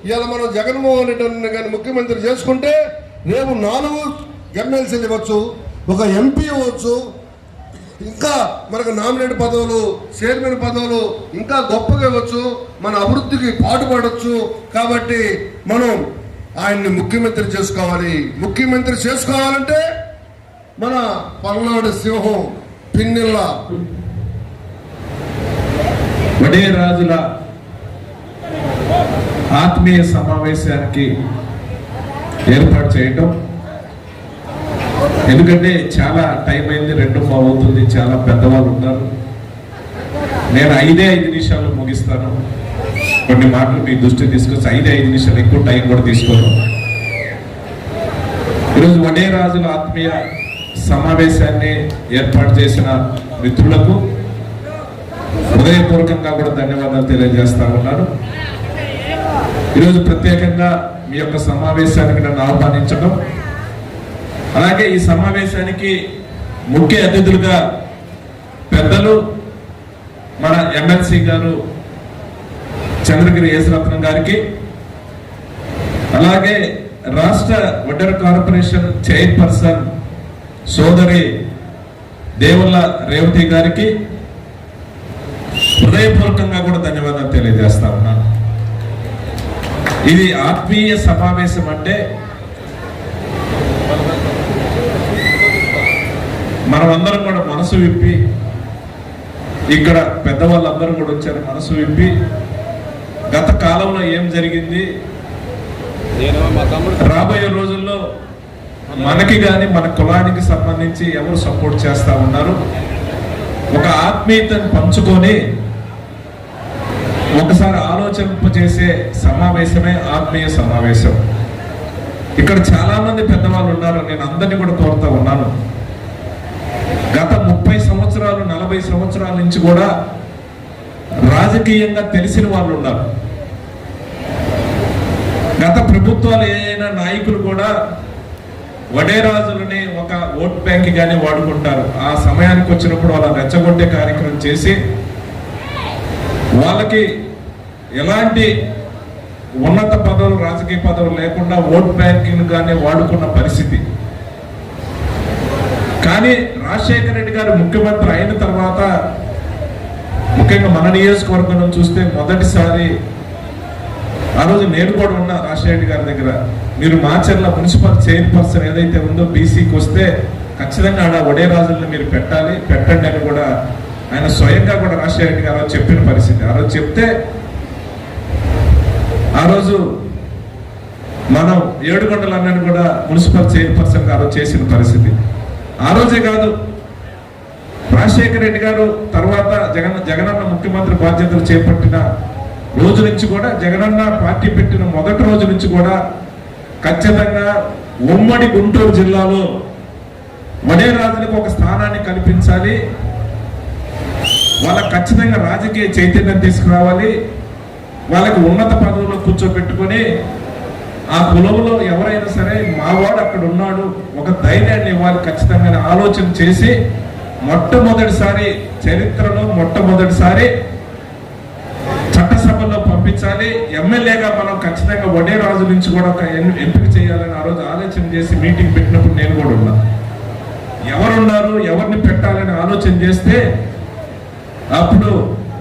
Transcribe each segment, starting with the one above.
ఇవాళ మనం జగన్మోహన్ రెడ్డి కానీ ముఖ్యమంత్రి చేసుకుంటే రేపు 4 ఎమ్మెల్సీలు ఇవ్వచ్చు, ఒక ఎంపీ ఇవ్వచ్చు, ఇంకా మనకు నామినేట్ పదవులు, చైర్మన్ పదవులు ఇంకా గొప్పగా ఇవ్వచ్చు, మన అభివృద్ధికి పాటుపడవచ్చు. కాబట్టి మనం ఆయన్ని ముఖ్యమంత్రి చేసుకోవాలి. ముఖ్యమంత్రి చేసుకోవాలంటే మన పల్నాడు సింహం పిన్నెల్ల వడేరాజుల ఆత్మీయ సమావేశానికి ఏర్పాటు చేయటం, ఎందుకంటే చాలా టైం అయింది, 2 అవుతుంది, చాలా పెద్దవాళ్ళు ఉన్నారు. నేను 5 నిమిషాలు ముగిస్తాను. కొన్ని మాటలు మీ దృష్టికి తీసుకొచ్చి 5 నిమిషాలు, ఎక్కువ టైం కూడా తీసుకోను. ఈరోజు వడేరాజుల ఆత్మీయ సమావేశాన్ని ఏర్పాటు చేసిన మిత్రులకు హృదయపూర్వకంగా కూడా ధన్యవాదాలు తెలియజేస్తా ఉన్నాను. ఈరోజు ప్రత్యేకంగా మీ యొక్క సమావేశానికి నన్ను ఆహ్వానించడం, అలాగే ఈ సమావేశానికి ముఖ్య అతిథులుగా పెద్దలు మన ఎమ్మెల్సీ గారు చంద్రగిరి యేసరత్నం గారికి, అలాగే రాష్ట్ర వడ్డెర కార్పొరేషన్ చైర్పర్సన్ సోదరి దేవుళ్ళ రేవతి గారికి హృదయపూర్వకంగా కూడా ధన్యవాదాలు తెలియజేస్తా ఉన్నాను. ఇది ఆత్మీయ సమావేశం అంటే మనమందరం కూడా మనసు విప్పి, ఇక్కడ పెద్దవాళ్ళందరూ కూడా వచ్చారు, మనసు విప్పి గత కాలంలో ఏం జరిగింది, రాబోయే రోజుల్లో మనకి కానీ మన కులానికి సంబంధించి ఎవరు సపోర్ట్ చేస్తా ఉన్నారు, ఒక ఆత్మీయతను పంచుకొని ఒకసారి ఆలోచింపజేసే సమావేశమే ఆత్మీయ సమావేశం. ఇక్కడ చాలా మంది పెద్దవాళ్ళు ఉన్నారు, నేను అందరినీ కూడా కోరుతా ఉన్నాను. గత 30 సంవత్సరాలు 40 సంవత్సరాల నుంచి కూడా రాజకీయంగా తెలిసిన వాళ్ళు ఉన్నారు. గత ప్రభుత్వాలు ఏదైనా నాయకులు కూడా వడేరాజులని ఒక ఓట్ బ్యాంక్ గానీ వాడుకుంటారు. ఆ సమయానికి వచ్చినప్పుడు వాళ్ళ రెచ్చగొట్టే కార్యక్రమం చేసి వాళ్ళకి ఎలాంటి ఉన్నత పదవులు, రాజకీయ పదవులు లేకుండా ఓట్ బ్యాంకింగ్ గానీ వాడుకున్న పరిస్థితి. కానీ రాజశేఖర రెడ్డి గారు ముఖ్యమంత్రి అయిన తర్వాత, ముఖ్యంగా మన నియోజకవర్గంలో చూస్తే మొదటిసారి, ఆ రోజు నేను కూడా ఉన్నా రాజశేఖర రెడ్డి గారి దగ్గర, మీరు మాచర్ల మున్సిపల్ చైర్పర్సన్ ఏదైతే ఉందో బీసీకి వస్తే ఖచ్చితంగా ఆడ వడేరాజుల్ని మీరు పెట్టండి అని కూడా ఆయన స్వయంగా కూడా రాజశేఖర రెడ్డి గారు చెప్పిన పరిస్థితి. ఆ రోజు చెప్తే ఆ రోజు మనం ఏడుగొండలన్నని కూడా మున్సిపల్ చైర్పర్సన్ గారు చేసిన పరిస్థితి. ఆ రోజే కాదు, రాజశేఖర రెడ్డి గారు తర్వాత జగనన్న ముఖ్యమంత్రి బాధ్యతలు చేపట్టిన రోజు నుంచి కూడా, జగనన్న పార్టీ పెట్టిన మొదటి రోజు నుంచి కూడా ఖచ్చితంగా ఉమ్మడి గుంటూరు జిల్లాలో వడేరాజులకు ఒక స్థానాన్ని కల్పించాలి, వాళ్ళకి ఖచ్చితంగా రాజకీయ చైతన్యం తీసుకురావాలి, వాళ్ళకి ఉన్నత పదవుల్లో కూర్చోబెట్టుకొని ఆ కులంలో ఎవరైనా సరే మావాడు అక్కడ ఉన్నాడు, ఒక ధైర్యాన్ని ఇవ్వాలి ఖచ్చితంగా ఆలోచన చేసి మొట్టమొదటిసారి చరిత్రలో మొట్టమొదటిసారి చట్టసభలో పంపించాలి. ఎమ్మెల్యేగా మనం ఖచ్చితంగా వడేరాజు నుంచి కూడా ఒక ఎంపిక చేయాలని ఆ రోజు ఆలోచన చేసి మీటింగ్ పెట్టినప్పుడు నేను కూడా ఉన్నా. ఎవరున్నారు, ఎవరిని పెట్టాలని ఆలోచన చేస్తే అప్పుడు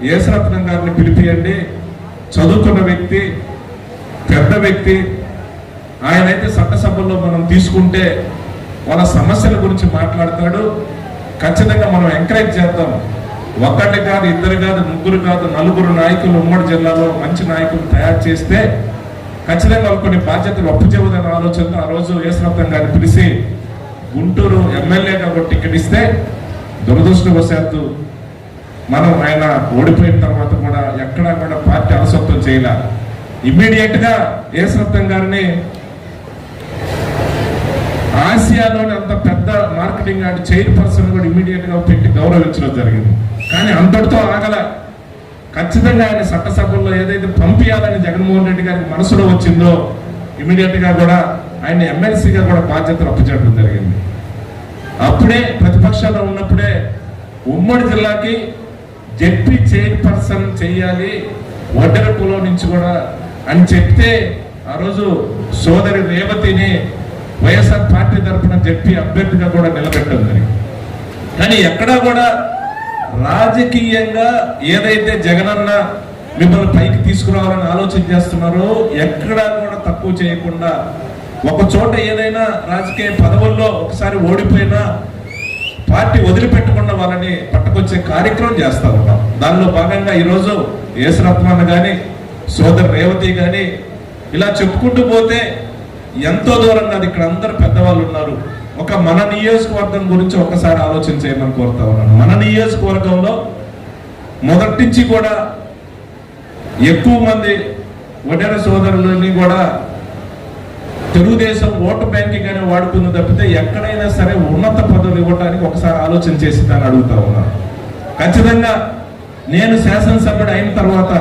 యేసరత్నం గారిని పిలిపియండి, చదువుకున్న వ్యక్తి, పెద్ద వ్యక్తి, ఆయనైతే చట్టసభల్లో మనం తీసుకుంటే వాళ్ళ సమస్యల గురించి మాట్లాడతాడు, ఖచ్చితంగా మనం ఎంకరేజ్ చేద్దాం. ఒకటి కాదు, ఇద్దరు కాదు, ముగ్గురు కాదు, 4 నాయకులు ఉమ్మడి జిల్లాలో మంచి నాయకులు తయారు చేస్తే ఖచ్చితంగా కొన్ని బాధ్యతలు అప్పుచెబుదన్న ఆలోచనతో ఆ రోజు యేసరత్నం గారిని పిలిచి గుంటూరు ఎమ్మెల్యేగా ఒక టికెట్ ఇస్తే, దురదృష్టవశాత్తు మనం ఆయన ఓడిపోయిన తర్వాత కూడా ఎక్కడా కూడా పార్టీ అలసత్వం చేయాల. ఇమ్మీడియట్ గా యేసరత్నం గారిని ఆసియాలోని అంత పెద్ద మార్కెటింగ్ అండ్ చైర్పర్సన్ కూడా ఇమ్మీడియట్ గా పెట్టి గౌరవించడం జరిగింది. కానీ అంతటితో ఆగల, ఖచ్చితంగా ఆయన చట్టసభల్లో ఏదైతే పంపించాలని జగన్మోహన్ రెడ్డి గారికి మనసులో వచ్చిందో ఇమ్మీడియట్ గా కూడా ఆయన ఎమ్మెల్సీగా కూడా బాధ్యతలు అప్పచెప్పడం జరిగింది. అప్పుడే ప్రతిపక్షాల్లో ఉన్నప్పుడే ఉమ్మడి జిల్లాకి జెడ్పీ చైర్పర్సన్ చేయాలి, వడ్డెర కులం నుంచి కూడా అని చెప్తే ఆ రోజు సోదరి రేవతిని వైఎస్ఆర్ పార్టీ తరఫున జడ్పీ అభ్యర్థిగా కూడా నిలబెట్టిందని. కానీ ఎక్కడా కూడా రాజకీయంగా ఏదైతే జగనన్న మిమ్మల్ని పైకి తీసుకురావాలని ఆలోచన చేస్తున్నారో ఎక్కడా కూడా తక్కువ చేయకుండా ఒక చోట ఏదైనా రాజకీయ పదవుల్లో ఒకసారి ఓడిపోయినా పార్టీ వదిలిపెట్టకుండా వాళ్ళని పట్టుకొచ్చే కార్యక్రమం చేస్తా ఉన్నాం. దానిలో భాగంగా ఈరోజు యేసరత్నాన్ని కానీ సోదరు రేవతి కానీ ఇలా చెప్పుకుంటూ పోతే ఎంతో దూరంగా అది ఇక్కడ అందరు పెద్దవాళ్ళు ఉన్నారు. ఒక మన నియోజకవర్గం గురించి ఒకసారి ఆలోచన చేయమని కోరుతా ఉన్నాను. మన నియోజకవర్గంలో మొదటి నుంచి కూడా ఎక్కువ మంది వడ్డెర సోదరులని కూడా తెలుగుదేశం ఓటు బ్యాంకింగ్ అని వాడుకున్న తప్పితే ఎక్కడైనా సరే ఉన్నత పదవులు ఇవ్వడానికి ఒకసారి ఆలోచన చేసిందని అడుగుతా ఉన్నాను. ఖచ్చితంగా నేను శాసనసభ్యుడు అయిన తర్వాత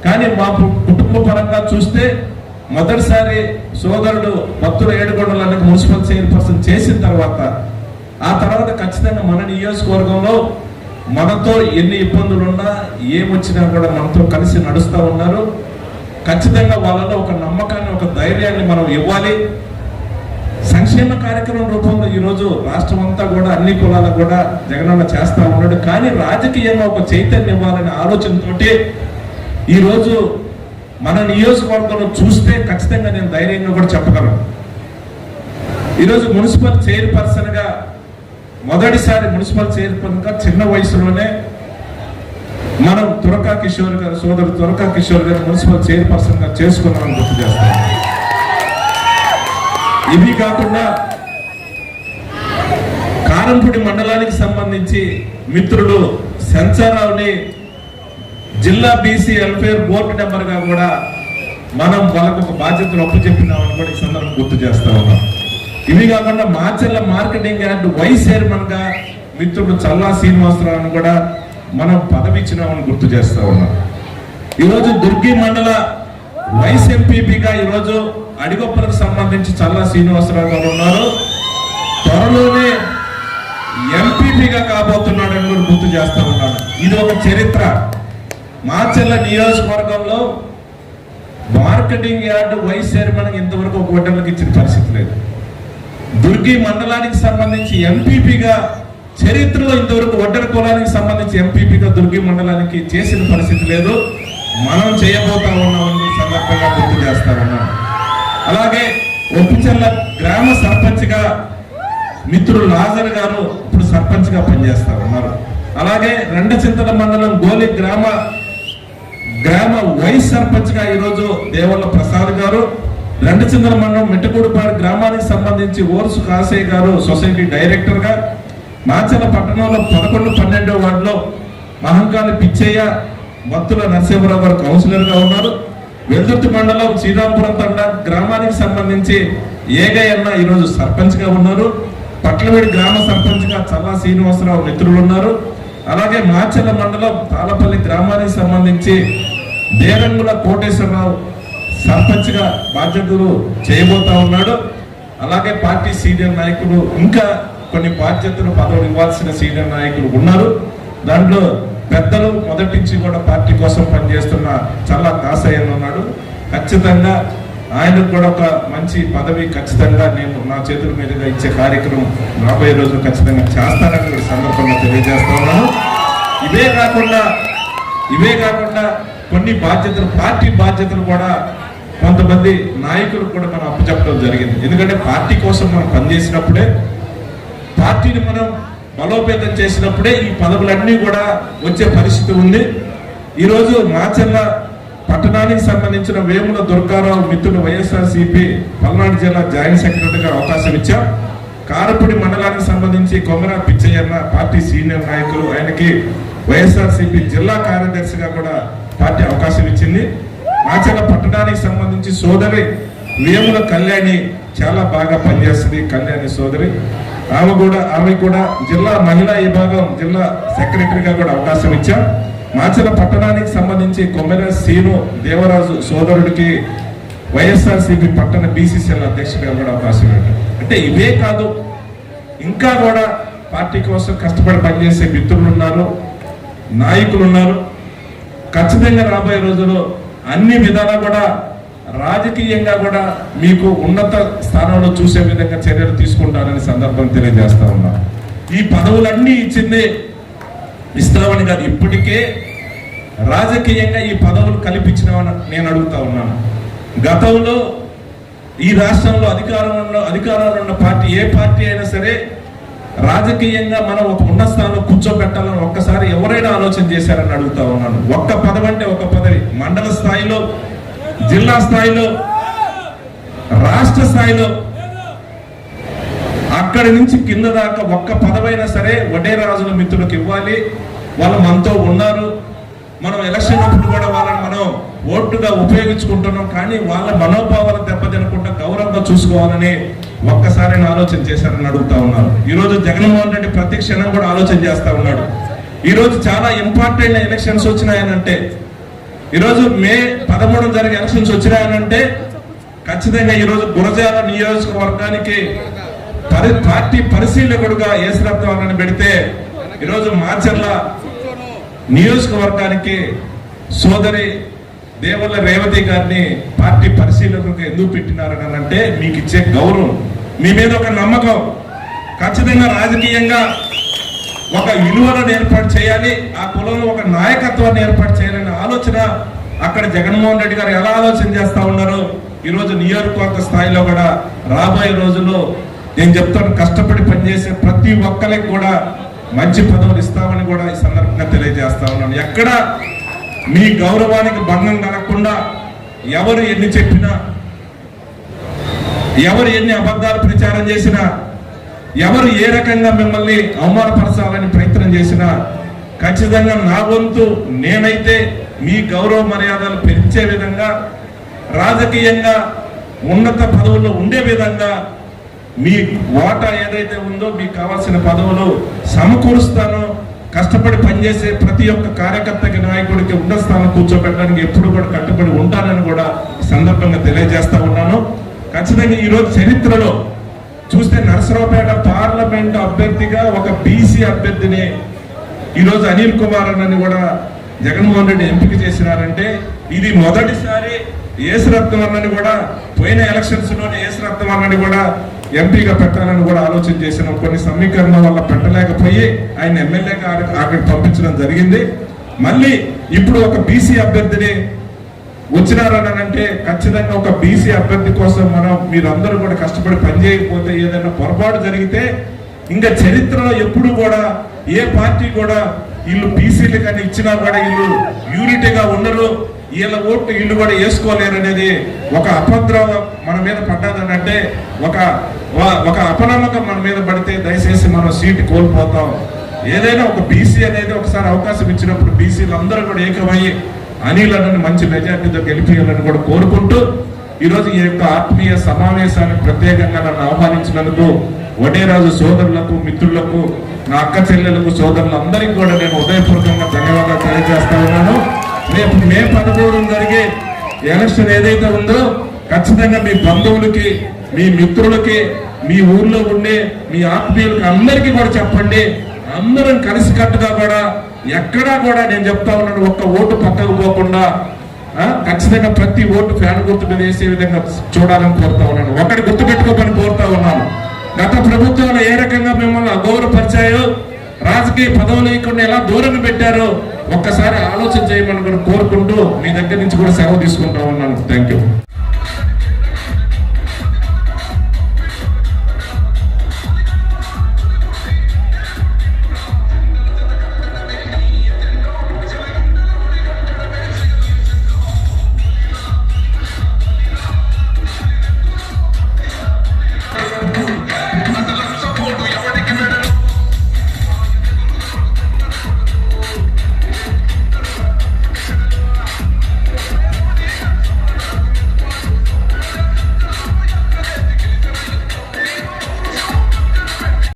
కానీ మా కుటుంబ పరంగా చూస్తే మొదటిసారి సోదరుడు భక్తుల ఏడుగొండలకు మున్సిపల్ చైర్పర్సన్ చేసిన తర్వాత ఆ తర్వాత ఖచ్చితంగా మన నియోజకవర్గంలో మనతో ఎన్ని ఇబ్బందులున్నా ఏమొచ్చినా కూడా మనతో కలిసి నడుస్తూ ఉన్నారు. ఖచ్చితంగా వాళ్ళలో ఒక నమ్మకాన్ని ఒక ధైర్యాన్ని మనం ఇవ్వాలి. సంక్షేమ కార్యక్రమం రూపంలో ఈరోజు రాష్ట్రం అంతా కూడా అన్ని కులాలకు కూడా జగనన్న చేస్తా ఉన్నాడు. కానీ రాజకీయంగా ఒక చైతన్యం ఇవ్వాలనే ఆలోచనతోటి ఈరోజు మన నియోజకవర్గంలో చూస్తే ఖచ్చితంగా నేను ధైర్యంగా కూడా చెప్పగలను. ఈరోజు మున్సిపల్ చైర్పర్సన్ గా మొదటిసారి మున్సిపల్ చైర్పర్సన్ గా చిన్న వయసులోనే మనం తురకా కిషోర్ గారు సోదరు తురకా కిషోర్ గారు మున్సిపల్ చైర్పర్సన్ గా చేసుకున్నామని గుర్తు చేస్తాం. ఇవి కాకుండా కారంపూడి మండలానికి సంబంధించి మిత్రుడు సెన్సారావుని జిల్లా బీసీ వెల్ఫేర్ బోర్డు మెంబర్ గా కూడా మనం వాళ్ళకు ఒక బాధ్యతలు అప్పచెప్పినామని కూడా ఈ సందర్భం గుర్తు చేస్తా ఉన్నాం. ఇవి కాకుండా Macherla marketing yard vice chairman గా మిత్రుడు చల్లా శ్రీనివాసరావుని కూడా మనం పదవి ఇచ్చినామని గుర్తు చేస్తా ఉన్నాం. ఈరోజు దుర్గి మండల వైస్ ఎంపీపీగా ఈరోజు అడిగొప్పలకు సంబంధించి చల్లా శ్రీనివాసరావు గారు ఉన్నారు. త్వరలోనే ఎంపీపీగా కాబోతున్నాడని కూడా గుర్తు చేస్తా ఉన్నాను. ఇది ఒక చరిత్ర. మాచర్ల నియోజకవర్గంలో మార్కెటింగ్ యార్డ్ వైస్ చైర్మన్ ఇంతవరకు ఒక వడ్డర్లకు ఇచ్చిన పరిస్థితి లేదు. దుర్గి మండలానికి సంబంధించి ఎంపీపీగా చరిత్రలో ఇంతవరకు వడ్డర కులానికి సంబంధించి ఎంపీపీగా దుర్గి మండలానికి చేసిన పరిస్థితి లేదు. మనం చేయబోతా ఉన్నామని సందర్భంగా గుర్తు చేస్తా ఉన్నాం. అలాగే ఒప్పిచెర్ల గ్రామ సర్పంచ్ గా మిత్రుడు లాజర్ గారు ఇప్పుడు సర్పంచ్ గా పనిచేస్తా ఉన్నారు. అలాగే రెండచింతల మండలం గోలి గ్రామ వైస్ సర్పంచ్ గా ఈరోజు దేవల్ల ప్రసాద్ గారు, రెండచింతల మండలం మెట్టుకూడిపాడు గ్రామానికి సంబంధించి ఓర్సు కాసయ్య గారు సొసైటీ డైరెక్టర్ గా, మాచర్ల పట్టణంలో 11-12 వార్డులో మహంకాళి పిచ్చయ్య భక్తుల నరసింహరావు గారు కౌన్సిలర్ గా ఉన్నారు. వెల్దుర్తి మండలం శ్రీరాంపురం తండ గ్రామానికి సంబంధించి ఏగయ్యన్న ఈరోజు సర్పంచ్ గా ఉన్నారు. పట్లవేడి గ్రామ సర్పంచ్ గా చల్లా శ్రీనివాసరావు మిత్రులు ఉన్నారు. అలాగే మాచర్ల మండలం తాళపల్లి గ్రామానికి సంబంధించి దేరంగుల కోటేశ్వరరావు సర్పంచ్ గా బాధ్యతలు చేయబోతా ఉన్నాడు. అలాగే పార్టీ సీనియర్ నాయకులు ఇంకా కొన్ని బాధ్యతలు పదవులు ఇవ్వాల్సిన సీనియర్ నాయకులు ఉన్నారు. దాంట్లో పెద్దలు మొదటి నుంచి కూడా పార్టీ కోసం పనిచేస్తున్న చల్లా కాసయ్య ఉన్నాడు. ఖచ్చితంగా ఆయనకు కూడా ఒక మంచి పదవి ఖచ్చితంగా నేను నా చేతుల మీదుగా ఇచ్చే కార్యక్రమం రాబోయే రోజులు ఖచ్చితంగా చేస్తానని సందర్భంగా తెలియజేస్తా ఉన్నాను. ఇవే కాకుండా కొన్ని బాధ్యతలు పార్టీ బాధ్యతలు కూడా కొంతమంది నాయకులు కూడా మనం అప్పచెప్పడం జరిగింది. ఎందుకంటే పార్టీ కోసం మనం పనిచేసినప్పుడే, పార్టీని మనం బలోపేతం చేసినప్పుడే ఈ పదవులన్నీ కూడా వచ్చే పరిస్థితి ఉంది. ఈరోజు మాచర్ల పట్టణానికి సంబంధించిన వేముల దుర్గారావు మిత్రుడు వైఎస్ఆర్సీపీ పల్నాడు జిల్లా జాయింట్ సెక్రటరీగా అవకాశం ఇచ్చాం. కారపూడి మండలానికి సంబంధించి కొమరా పిచ్చయ్యన్న పార్టీ సీనియర్ నాయకులు, ఆయనకి వైఎస్ఆర్సీపీ జిల్లా కార్యదర్శిగా కూడా పార్టీ అవకాశం ఇచ్చింది. మాచర్ల పట్టణానికి సంబంధించి సోదరి వేముల కళ్యాణి చాలా బాగా పనిచేస్తుంది. కళ్యాణి సోదరి ఆమె కూడా జిల్లా మహిళా విభాగం జిల్లా సెక్రటరీగా కూడా అవకాశం ఇచ్చాం. మాచర్ల పట్టణానికి సంబంధించి కొమ్మెర సీను దేవరాజు సోదరుడికి వైఎస్ఆర్సీపీ పట్టణ బీసీసీఎల్ అధ్యక్షుడిగా కూడా అవకాశం ఇవ్వడం. అంటే ఇవే కాదు, ఇంకా కూడా పార్టీ కోసం కష్టపడి పనిచేసే మిత్రులు ఉన్నారు, నాయకులు ఉన్నారు. ఖచ్చితంగా రాబోయే రోజుల్లో అన్ని విధాలా కూడా రాజకీయంగా కూడా మీకు ఉన్నత స్థానంలో చూసే విధంగా చర్యలు తీసుకుంటారని సందర్భం తెలియజేస్తా ఉన్నా. ఈ పదవులన్నీ ఇస్తామని కాదు, ఇప్పటికే రాజకీయంగా ఈ పదవులు కల్పించినామని నేను అడుగుతా ఉన్నాను. గతంలో ఈ రాష్ట్రంలో అధికారంలో ఉన్న పార్టీ ఏ పార్టీ అయినా సరే రాజకీయంగా మనం ఒక ఉన్న స్థానంలో కూర్చోబెట్టాలని ఒక్కసారి ఎవరైనా ఆలోచన చేశారని అడుగుతా ఉన్నాను. ఒక్క పదవి అంటే ఒక పదవి, మండల స్థాయిలో, జిల్లా స్థాయిలో, రాష్ట్ర స్థాయిలో, అక్కడి నుంచి కింద దాకా ఒక్క పదవైనా సరే వడ్డేరాజుల మిత్రులకు ఇవ్వాలి. వాళ్ళు మనతో ఉన్నారు, మనం ఎలక్షన్ అప్పుడు కూడా వాళ్ళని మనం ఓటుగా ఉపయోగించుకుంటున్నాం. కానీ వాళ్ళ మనోభావాలు దెబ్బతినకుండా గౌరవంగా చూసుకోవాలని ఒక్కసారి ఆలోచన చేశారని అడుగుతా ఉన్నారు. ఈరోజు జగన్మోహన్ రెడ్డి ప్రతి క్షణం కూడా ఆలోచన చేస్తా ఉన్నాడు. ఈరోజు చాలా ఇంపార్టెంట్ ఎలక్షన్స్ వచ్చినాయనంటే, ఈరోజు మే 13 జరిగే ఎలక్షన్స్ వచ్చినాయనంటే ఖచ్చితంగా ఈరోజు గురజాల నియోజకవర్గానికి పార్టీ పరిశీలకుడుగా ఏసరత్నాన్ని పెడితే, ఈరోజు మాచర్ల నియోజకవర్గానికి సోదరి దేవల్ల రేవతి గారిని పార్టీ పరిశీలకులకు ఎందుకు పెట్టినారని అంటే మీకు ఇచ్చే గౌరవం, మీ మీద ఒక నమ్మకం. ఖచ్చితంగా రాజకీయంగా ఒక విలువలను ఏర్పాటు చేయాలి, ఆ కులంలో ఒక నాయకత్వాన్ని ఏర్పాటు చేయాలనే ఆలోచన అక్కడ జగన్మోహన్ రెడ్డి గారు ఎలా ఆలోచన చేస్తా ఉన్నారో ఈరోజు నియోజకవర్గ స్థాయిలో కూడా రాబోయే రోజుల్లో నేను చెప్తాను, కష్టపడి పనిచేసే ప్రతి ఒక్కరికి కూడా మంచి పదవులు ఇస్తామని కూడా ఈ సందర్భంగా తెలియజేస్తా ఉన్నాను. ఎక్కడ మీ గౌరవానికి భంగం కలగకుండా ఎవరు ఎన్ని చెప్పినా, ఎవరు ఎన్ని అబద్ధాలు ప్రచారం చేసినా, ఎవరు ఏ రకంగా మిమ్మల్ని అవమానపరచాలని ప్రయత్నం చేసినా ఖచ్చితంగా నా వంతు నేనైతే మీ గౌరవ మర్యాదలు పెంచే విధంగా, రాజకీయంగా ఉన్నత పదవుల్లో ఉండే విధంగా మీ వాటా ఏదైతే ఉందో మీకు కావాల్సిన పదవులు సమకూరుస్తానో, కష్టపడి పనిచేసే ప్రతి ఒక్క కార్యకర్తకి, నాయకుడికి ఉన్న స్థానం కూర్చోబెట్టడానికి ఎప్పుడు కూడా కట్టుబడి ఉంటానని కూడా సందర్భంగా తెలియజేస్తా ఉన్నాను. ఖచ్చితంగా ఈరోజు చరిత్రలో చూస్తే నరసరావుపేట పార్లమెంట్ అభ్యర్థిగా ఒక బీసీ అభ్యర్థిని ఈరోజు అనిల్ కుమార్ అని కూడా జగన్మోహన్ రెడ్డి ఎంపిక చేసినారంటే ఇది మొదటిసారి. ఏసరత్నం కూడా పోయిన ఎలక్షన్స్ లోనే ఏసరత్నం కూడా ఎంపీగా పెట్టాలని కూడా ఆలోచన చేసిన కొన్ని సమీకరణం వల్ల పెట్టలేకపోయి ఆయన ఎమ్మెల్యేగా అక్కడికి పంపించడం జరిగింది. మళ్ళీ ఇప్పుడు ఒక బీసీ అభ్యర్థిని వచ్చినారని అంటే ఖచ్చితంగా ఒక బీసీ అభ్యర్థి కోసం మీరందరూ కూడా కష్టపడి పనిచేయకపోతే, ఏదైనా పొరపాటు జరిగితే ఇంకా చరిత్రలో ఎప్పుడు కూడా ఏ పార్టీ కూడా వీళ్ళు బీసీలు కానీ ఇచ్చినా కూడా వీళ్ళు యూనిటీగా ఉండరు, వీళ్ళ ఓట్లు వీళ్ళు కూడా వేసుకోలేరు అనేది ఒక అపద్రవం మన మీద పడ్డదని అంటే, ఒక అపనమ్మకం మన మీద పడితే దయచేసి మనం సీటు కోల్పోతాం. ఏదైనా ఒక బీసీ అనేది ఒకసారి అవకాశం ఇచ్చినప్పుడు బీసీలు అందరూ కూడా ఏకమయ్యి అనిలను మంచి మెజార్టీతో గెలిపించాలని కూడా కోరుకుంటూ ఈరోజు ఈ యొక్క ఆత్మీయ సమావేశానికి ప్రత్యేకంగా నన్ను ఆహ్వానించినందుకు వడ్డేరాజు సోదరులకు, మిత్రులకు, నా అక్క చెల్లెలకు, సోదరులందరికీ కూడా నేను ఉదయపూర్వకంగా ధన్యవాదాలు తెలియజేస్తా ఉన్నాను. రేపు మే 13 జరిగే ఎలక్షన్ ఏదైతే ఉందో ఖచ్చితంగా మీ బంధువులకి, మీ మిత్రులకి, మీ ఊర్లో ఉండే మీ ఆత్మీయులకి అందరికీ కూడా చెప్పండి. అందరం కలిసికట్టుగా కూడా ఎక్కడా కూడా నేను చెప్తా ఉన్నాను, ఒక్క ఓటు పక్కకు పోకుండా ఖచ్చితంగా ప్రతి ఓటు ఫ్యాన్ గుర్తు మీద వేసే విధంగా చూడాలని కోరుతా ఉన్నాను. ఒకటి గుర్తుపెట్టుకోమని కోరుతా ఉన్నాను. గత ప్రభుత్వాలు ఏ రకంగా మిమ్మల్ని అగౌరవపరిచాయో, రాజకీయ పదవులు ఇవ్వకుండా ఎలా దూరంగా పెట్టారో ఒక్కసారి ఆలోచన చేయమని కూడా కోరుకుంటూ మీ దగ్గర నుంచి కూడా సెలవు తీసుకుంటా ఉన్నాను. Thank you.